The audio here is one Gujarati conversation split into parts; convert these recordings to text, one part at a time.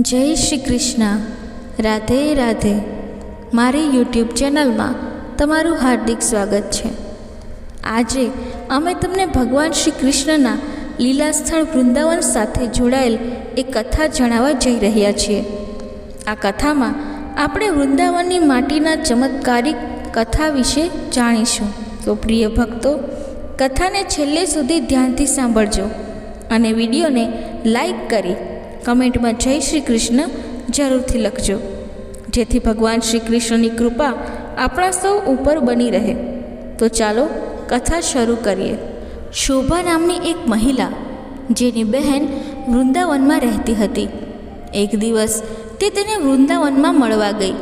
જય શ્રી કૃષ્ણ. રાધે રાધે. મારી યુટ્યુબ ચેનલમાં તમારું હાર્દિક સ્વાગત છે. આજે અમે તમને ભગવાન શ્રી કૃષ્ણના લીલા સ્થળ વૃંદાવન સાથે જોડાયેલ એક કથા જણાવવા જઈ રહ્યા છીએ. આ કથામાં આપણે વૃંદાવનની માટીના ચમત્કારિક કથા વિશે જાણીશું. તો પ્રિય ભક્તો, કથાને છેલ્લે સુધી ધ્યાનથી સાંભળજો અને વિડીયોને લાઈક કરી કમેન્ટમાં જય શ્રી કૃષ્ણ જરૂરથી લખજો, જેથી ભગવાન શ્રી કૃષ્ણની કૃપા આપણા સૌ ઉપર બની રહે. તો ચાલો કથા શરૂ કરીએ. શોભા નામની એક મહિલા, જેની બહેન વૃંદાવનમાં રહેતી હતી. એક દિવસ તે તેને વૃંદાવનમાં મળવા ગઈ.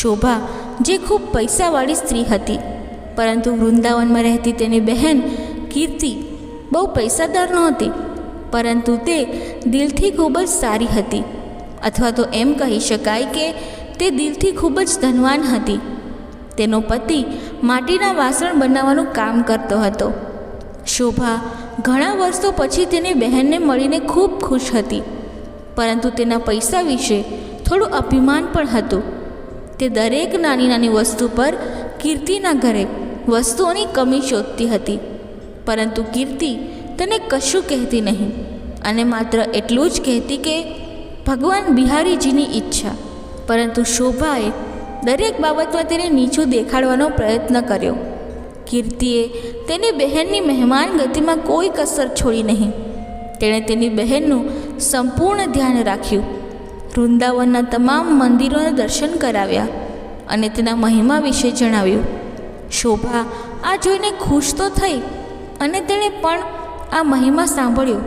શોભા જે ખૂબ પૈસાવાળી સ્ત્રી હતી, પરંતુ વૃંદાવનમાં રહેતી તેની બહેન કીર્તિ બહુ પૈસાદાર નહોતી, પરંતુ તે દિલથી ખૂબ જ સારી હતી, અથવા તો એમ કહી શકાય કે તે દિલથી ખૂબ જ ધનવાન હતી. તેનો પતિ માટીના વાસણ બનાવવાનું કામ કરતો હતો. શોભા ઘણા વર્ષો પછી તેની બહેનને મળીને ખૂબ ખુશ હતી, પરંતુ તેના પૈસા વિશે થોડું અભિમાન પણ હતું. તે દરેક નાની નાની વસ્તુ પર કીર્તિના ઘરે વસ્તુઓની કમી શોધતી હતી, પરંતુ કીર્તિ તેને કશું કહેતી નહીં, અને માત્ર એટલું જ કહેતી કે ભગવાન બિહારીજીની ઈચ્છા. પરંતુ શોભાએ દરેક બાબતમાં તેને નીચું દેખાડવાનો પ્રયત્ન કર્યો. કીર્તિએ તેની બહેનની મહેમાન ગતિમાં કોઈ કસર છોડી નહીં. તેણે તેની બહેનનું સંપૂર્ણ ધ્યાન રાખ્યું, વૃંદાવનના તમામ મંદિરોના દર્શન કરાવ્યા અને તેના મહિમા વિશે જણાવ્યું. શોભા આ જોઈને ખુશ તો થઈ અને તેણે પણ આ મહિમા સાંભળ્યો,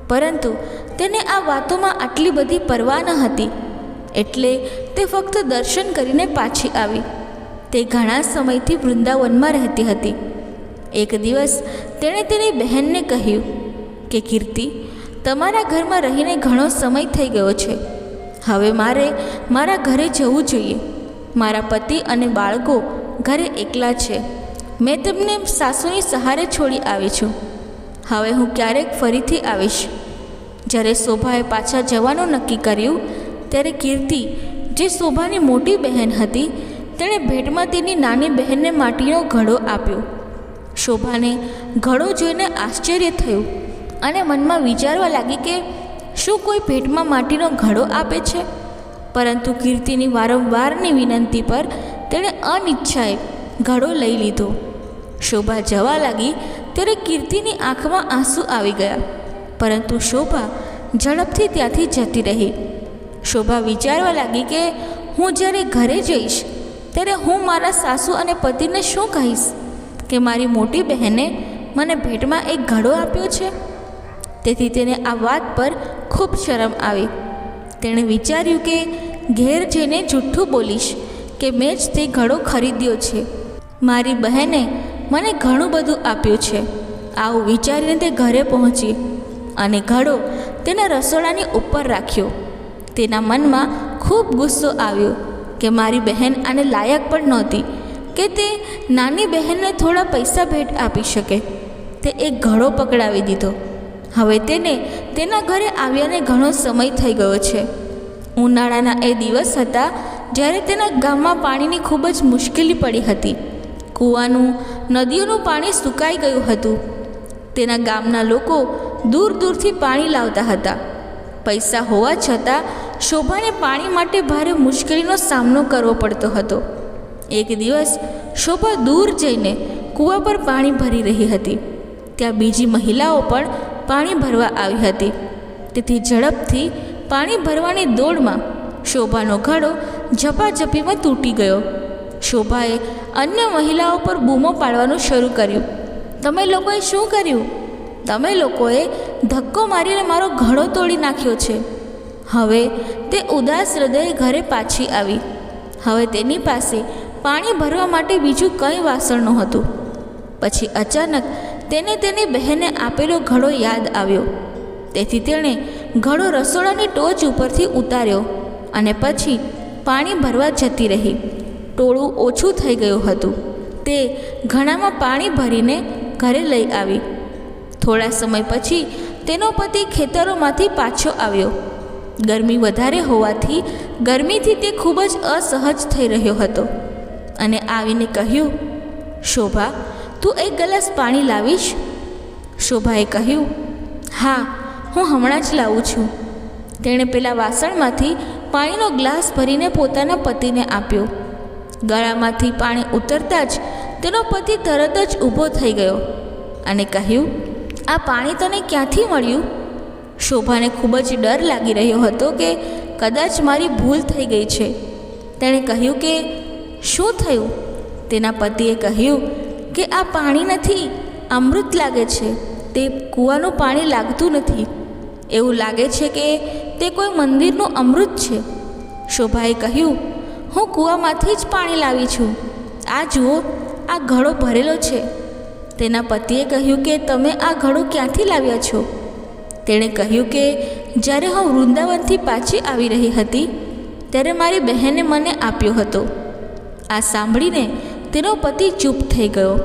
પરંતુ તેને આ વાતોમાં આટલી બધી પરવા ન હતી, એટલે તે ફક્ત દર્શન કરીને પાછી આવી. તે ઘણા સમયથી વૃંદાવનમાં રહેતી હતી. એક દિવસ તેણે તેની બહેનને કહ્યું કે કીર્તિ, તમારા ઘરમાં રહીને ઘણો સમય થઈ ગયો છે. હવે મારે મારા ઘરે જવું જોઈએ. મારા પતિ અને બાળકો ઘરે એકલા છે. મેં તેમને સાસુની સહારે છોડી આવી છું. હવે હું ક્યારેક ફરીથી આવીશ. જ્યારે શોભાએ પાછા જવાનું નક્કી કર્યું, ત્યારે કીર્તિ, જે શોભાની મોટી બહેન હતી, તેણે ભેટમાં તેની નાની બહેનને માટીનો ઘડો આપ્યો. શોભાને ઘડો જોઈને આશ્ચર્ય થયું અને મનમાં વિચારવા લાગી કે શું કોઈ ભેટમાં માટીનો ઘડો આપે છે? પરંતુ કીર્તિની વારંવારની વિનંતી પર તેણે અનિચ્છાએ ઘડો લઈ લીધો. શોભા જવા લાગી ત્યારે કીર્તિની આંખમાં આંસુ આવી ગયા, પરંતુ શોભા ઝડપથી ત્યાંથી જતી રહી. શોભા વિચારવા લાગી કે હું જ્યારે ઘરે જઈશ ત્યારે હું મારા સાસુ અને પતિને શું કહીશ કે મારી મોટી બહેને મને ભેટમાં એક ઘડો આપ્યો છે? તેથી તેને આ વાત પર ખૂબ શરમ આવી. તેણે વિચાર્યું કે ઘેર જઈને જૂઠું બોલીશ કે મેં જ તે ઘડો ખરીદ્યો છે. મારી બહેને મને ઘણું બધું આપ્યું છે. આવું વિચારીને તે ઘરે પહોંચી અને ઘડો તેના રસોડાની ઉપર રાખ્યો. તેના મનમાં ખૂબ ગુસ્સો આવ્યો કે મારી બહેન આને લાયક પણ નહોતી કે તે નાની બહેનને થોડા પૈસા ભેટ આપી શકે. તે એક ઘડો પકડાવી દીધો. હવે તેને તેના ઘરે આવ્યાને ઘણો સમય થઈ ગયો છે. ઉનાળાના એ દિવસ હતા જ્યારે તેના ગામમાં પાણીની ખૂબ જ મુશ્કેલી પડી હતી. કૂવાનું, નદીઓનું પાણી સુકાઈ ગયું હતું. તેના ગામના લોકો દૂર દૂરથી પાણી લાવતા હતા. પૈસા હોવા છતાં શોભાને પાણી માટે ભારે મુશ્કેલીનો સામનો કરવો પડતો હતો. એક દિવસ શોભા દૂર જઈને કૂવા પર પાણી ભરી રહી હતી. ત્યાં બીજી મહિલાઓ પણ પાણી ભરવા આવી હતી. તેથી ઝડપથી પાણી ભરવાની દોડમાં શોભાનો ઘડો ઝપાઝપીમાં તૂટી ગયો. શોભાએ અન્ય મહિલાઓ પર બૂમો પાડવાનું શરૂ કર્યું. તમે લોકોએ શું કર્યું? તમે લોકોએ ધક્કો મારીને મારો ઘડો તોડી નાખ્યો છે. હવે તે ઉદાસ હૃદયે ઘરે પાછી આવી. હવે તેની પાસે પાણી ભરવા માટે બીજું કંઈ વાસણ નહોતું. પછી અચાનક તેને તેની બહેને આપેલો ઘડો યાદ આવ્યો. તેથી તેણે ઘડો રસોડાની ટોચ ઉપરથી ઉતાર્યો અને પછી પાણી ભરવા જતી રહી. ટોળું ઓછું થઈ ગયું હતું. તે ઘડામાં પાણી ભરીને ઘરે લઈ આવી. થોડા સમય પછી તેનો પતિ ખેતરોમાંથી પાછો આવ્યો. ગરમી વધારે હોવાથી ગરમીથી તે ખૂબ જ અસહજ થઈ રહ્યો હતો અને આવીને કહ્યું, શોભા, તું એક ગ્લાસ પાણી લાવીશ? શોભાએ કહ્યું, હા, હું હમણાં જ લાવું છું. તેણે પેલા વાસણમાંથી પાણીનો ગ્લાસ ભરીને પોતાના પતિને આપ્યો. ગળામાંથી પાણી ઉતરતા જ તેનો પતિ તરત જ ઊભો થઈ ગયો અને કહ્યું, આ પાણી તને ક્યાંથી મળ્યું? શોભાને ખૂબ જ ડર લાગી રહ્યો હતો કે કદાચ મારી ભૂલ થઈ ગઈ છે. તેણે કહ્યું કે શું થયું? તેના પતિએ કહ્યું કે આ પાણી નથી, અમૃત લાગે છે. તે કૂવાનું પાણી લાગતું નથી. એવું લાગે છે કે તે કોઈ મંદિરનું અમૃત છે. શોભાએ કહ્યું, હું કૂવામાંથી જ પાણી લાવી છું. આ જુઓ, આ ઘડો ભરેલો છે. તેના પતિએ કહ્યું કે તમે આ ઘડો ક્યાંથી લાવ્યા છો? તેણે કહ્યું કે જ્યારે હું વૃંદાવનથી પાછી આવી રહી હતી ત્યારે મારી બહેને મને આપ્યો હતો. આ સાંભળીને તેનો પતિ ચૂપ થઈ ગયો.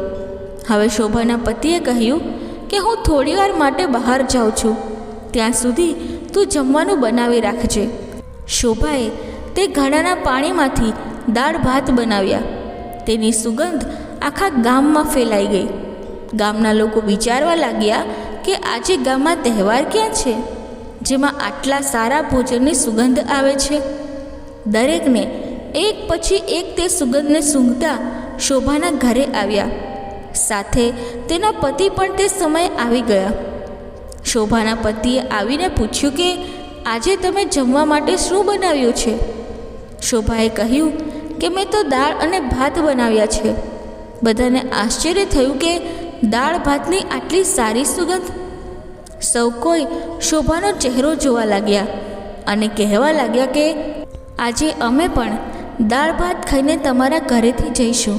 હવે શોભાના પતિએ કહ્યું કે હું થોડીવાર માટે બહાર જાઉં છું, ત્યાં સુધી તું જમવાનું બનાવી રાખજે. શોભાએ તે ઘડાના પાણીમાંથી દાળ ભાત બનાવ્યા. તેની સુગંધ આખા ગામમાં ફેલાઈ ગઈ. ગામના લોકો વિચારવા લાગ્યા કે આજે ગામમાં તહેવાર ક્યાં છે જેમાં આટલા સારા ભોજનની સુગંધ આવે છે. દરેકને એક પછી એક તે સુગંધને સૂંઘતા શોભાના ઘરે આવ્યા. સાથે તેના પતિ પણ તે સમયે આવી ગયા. શોભાના પતિએ આવીને પૂછ્યું કે આજે તમે જમવા માટે શું બનાવ્યું છે? શોભાએ કહ્યું કે મેં તો દાળ અને ભાત બનાવ્યા છે. બધાને આશ્ચર્ય થયું કે દાળ ભાતની આટલી સારી સુગંધ. સૌ કોઈ શોભાનો ચહેરો જોવા લાગ્યા અને કહેવા લાગ્યા કે આજે અમે પણ દાળ ભાત ખાઈને તમારા ઘરેથી જઈશું.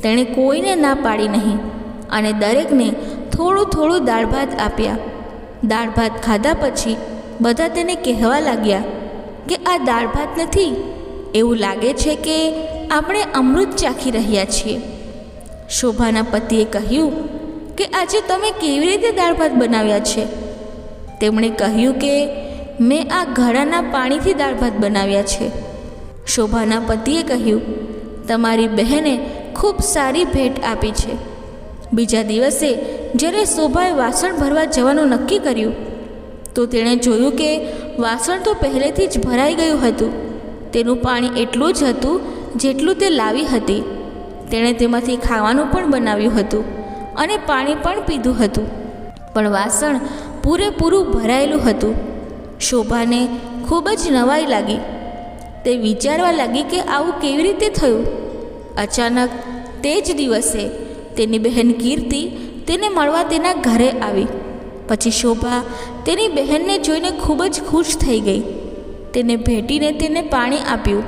તેણે કોઈને ના પાડી નહીં અને દરેકને થોડું થોડું દાળ ભાત આપ્યા. દાળ ભાત ખાધા પછી બધા તેને કહેવા લાગ્યા કે આ દાળ ભાત નથી, એવું લાગે છે કે આપણે અમૃત ચાખી રહ્યા છીએ. શોભાના પતિએ કહ્યું કે આજે તમે કેવી રીતે દાળ ભાત બનાવ્યા છે? તેમણે કહ્યું કે મેં આ ઘડાના પાણીથી દાળ ભાત બનાવ્યા છે. શોભાના પતિએ કહ્યું, તમારી બહેને ખૂબ સારી ભેટ આપી છે. બીજા દિવસે જ્યારે શોભાએ વાસણ ભરવા જવાનું નક્કી કર્યું તો તેણે જોયું કે વાસણ તો પહેલેથી જ ભરાઈ ગયું હતું. તેનું પાણી એટલું જ હતું જેટલું તે લાવી હતી. તેણે તેમાંથી ખાવાનું પણ બનાવ્યું હતું અને પાણી પણ પીધું હતું, પણ વાસણ પૂરેપૂરું ભરાયેલું હતું. શોભાને ખૂબ જ નવાઈ લાગી. તે વિચારવા લાગી કે આવું કેવી રીતે થયું. અચાનક તે જ દિવસે તેની બહેન કીર્તિ તેને મળવા તેના ઘરે આવી. પછી શોભા તેની બહેનને જોઈને ખૂબ જ ખુશ થઈ ગઈ. તેને ભેટીને તેને પાણી આપ્યું.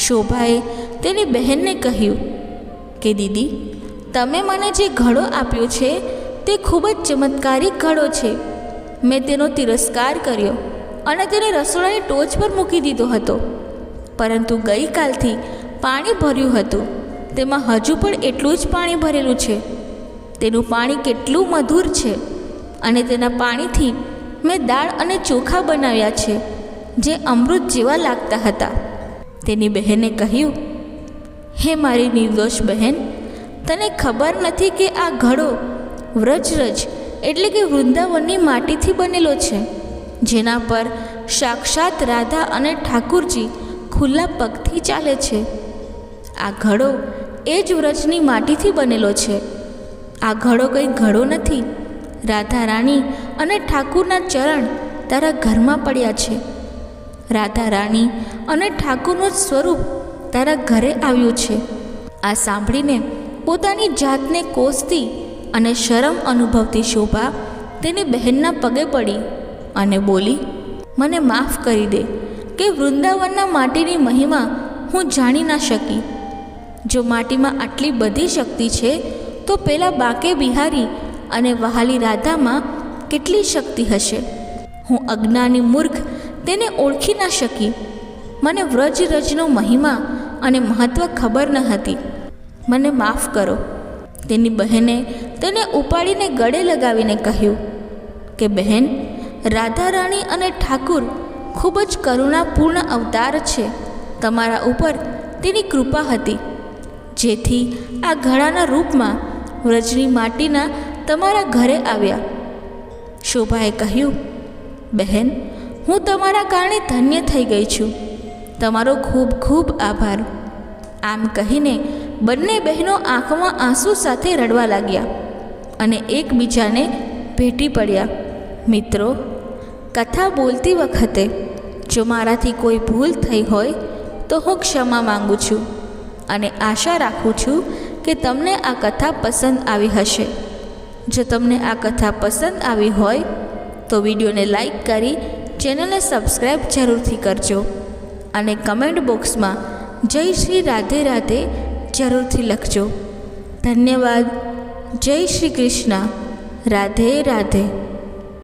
શોભાએ તેની બહેનને કહ્યું કે દીદી, તમે મને જે ઘડો આપ્યો છે તે ખૂબ જ ચમત્કારિક ઘડો છે. મેં તેનો તિરસ્કાર કર્યો અને તેને રસોડાની ટોચ પર મૂકી દીધો હતો, પરંતુ ગઈકાલથી પાણી ભર્યું હતું. તેમાં હજુ પણ એટલું જ પાણી ભરેલું છે. તેનું પાણી કેટલું મધુર છે અને તેના પાણીથી મેં દાળ અને ચોખા બનાવ્યા છે જે અમૃત જેવા લાગતા હતા. તેની બહેને કહ્યું, હે મારી નિર્દોષ બહેન, તને ખબર નથી કે આ ઘડો વ્રજરજ એટલે કે વૃંદાવનની માટીથી બનેલો છે, જેના પર સાક્ષાત રાધા અને ઠાકુરજી ખુલ્લા પગથી ચાલે છે. આ ઘડો એ જ વ્રજની માટીથી બનેલો છે. આ ઘડો કંઈ ઘડો નથી. રાધા રાણી અને ઠાકુરના ચરણ તારા ઘરમાં પડ્યા છે. રાધા રાણી અને ઠાકુરનું સ્વરૂપ તારા ઘરે આવ્યું છે. આ સાંભળીને પોતાની જાતને કોસતી અને શરમ અનુભવતી શોભા તેની બહેનના પગે પડી અને બોલી, મને માફ કરી દે કે વૃંદાવનના માટીની મહિમા હું જાણી ના શકી. જો માટીમાં આટલી બધી શક્તિ છે તો પેલા બાકે બિહારી અને વહાલી રાધામાં કેટલી શક્તિ હશે. હું અજ્ઞાની મૂર્ખ તેને ઓળખી ના શકી. મને વ્રજરજનો મહિમા અને મહત્ત્વ ખબર ન હતી. મને માફ કરો. તેની બહેને તેને ઉપાડીને ગળે લગાવીને કહ્યું કે બહેન, રાધા રાણી અને ઠાકુર ખૂબ જ કરુણાપૂર્ણ અવતાર છે. તમારા ઉપર તેની કૃપા હતી, જેથી આ ઘડાના રૂપમાં વ્રજની માટીના તમારા ઘરે આવ્યા. શોભાએ કહ્યું, બહેન, હું તમારા કારણે ધન્ય થઈ ગઈ છું. તમારો ખૂબ ખૂબ આભાર. આમ કહીને બંને બહેનો આંખમાં આંસુ સાથે રડવા લાગ્યા અને એકબીજાને ભેટી પડ્યા. મિત્રો, કથા બોલતી વખતે જો મારાથી કોઈ ભૂલ થઈ હોય તો હું ક્ષમા માંગુ છું અને આશા રાખું છું કે તમને આ કથા પસંદ આવી હશે. જો તમને આ કથા પસંદ આવી હોય તો વિડીયોને લાઈક કરી ચેનલને સબસ્ક્રાઈબ જરૂરથી કરજો અને કમેન્ટ બોક્સમાં જય શ્રી રાધે રાધે જરૂરથી લખજો. ધન્યવાદ. જય શ્રી કૃષ્ણ. રાધે રાધે.